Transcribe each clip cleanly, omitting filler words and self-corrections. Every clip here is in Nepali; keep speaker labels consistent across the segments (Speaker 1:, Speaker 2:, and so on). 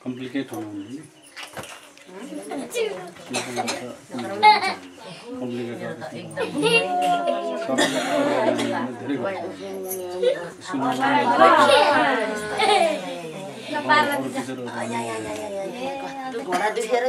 Speaker 1: कम्प्लिकेट हुनु
Speaker 2: घोडा दुखेर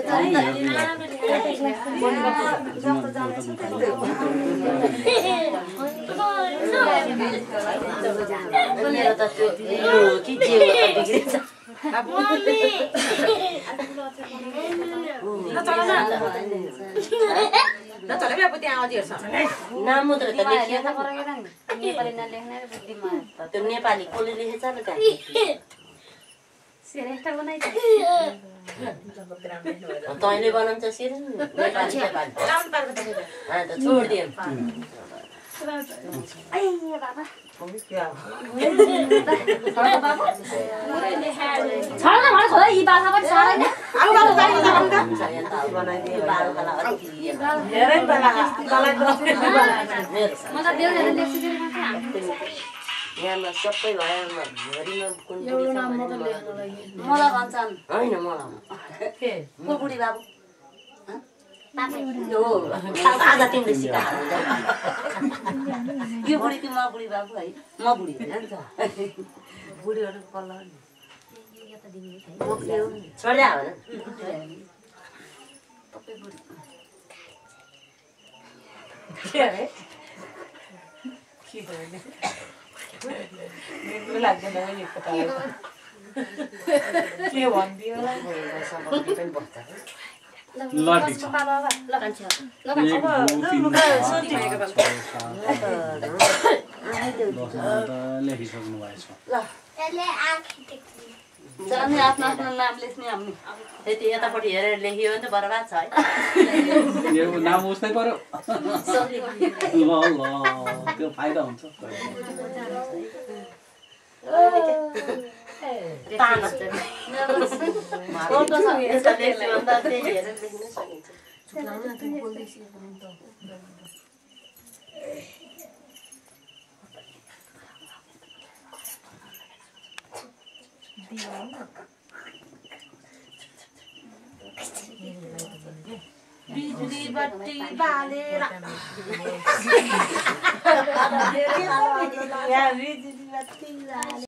Speaker 2: नेपाली कसले लेखेछ र तैँले बनाउँछ सिर छोडिदियो यहाँ सबै भयो घरिमा कुन मलाई भन्छन् होइन मलाई को बुढी बाबु आधा तिमीले सिकाएर यो बुढी कि म बुढी बाबु है म बुढी बुढीहरू पल्ल छोड्या हो लाग्दैन यो पता के भन्दियो
Speaker 1: लेखिसक्नु भएछ
Speaker 2: आफ्नो आफ्नो नाम लेख्ने हामी त्यति यतापट्टि हेरेर लेखियो भने त बर्बाद छ है
Speaker 1: यो नाम उस्तै पर्यो ल ल त्यो फाइदा हुन्छ
Speaker 2: बिजुली बत्ती बालेर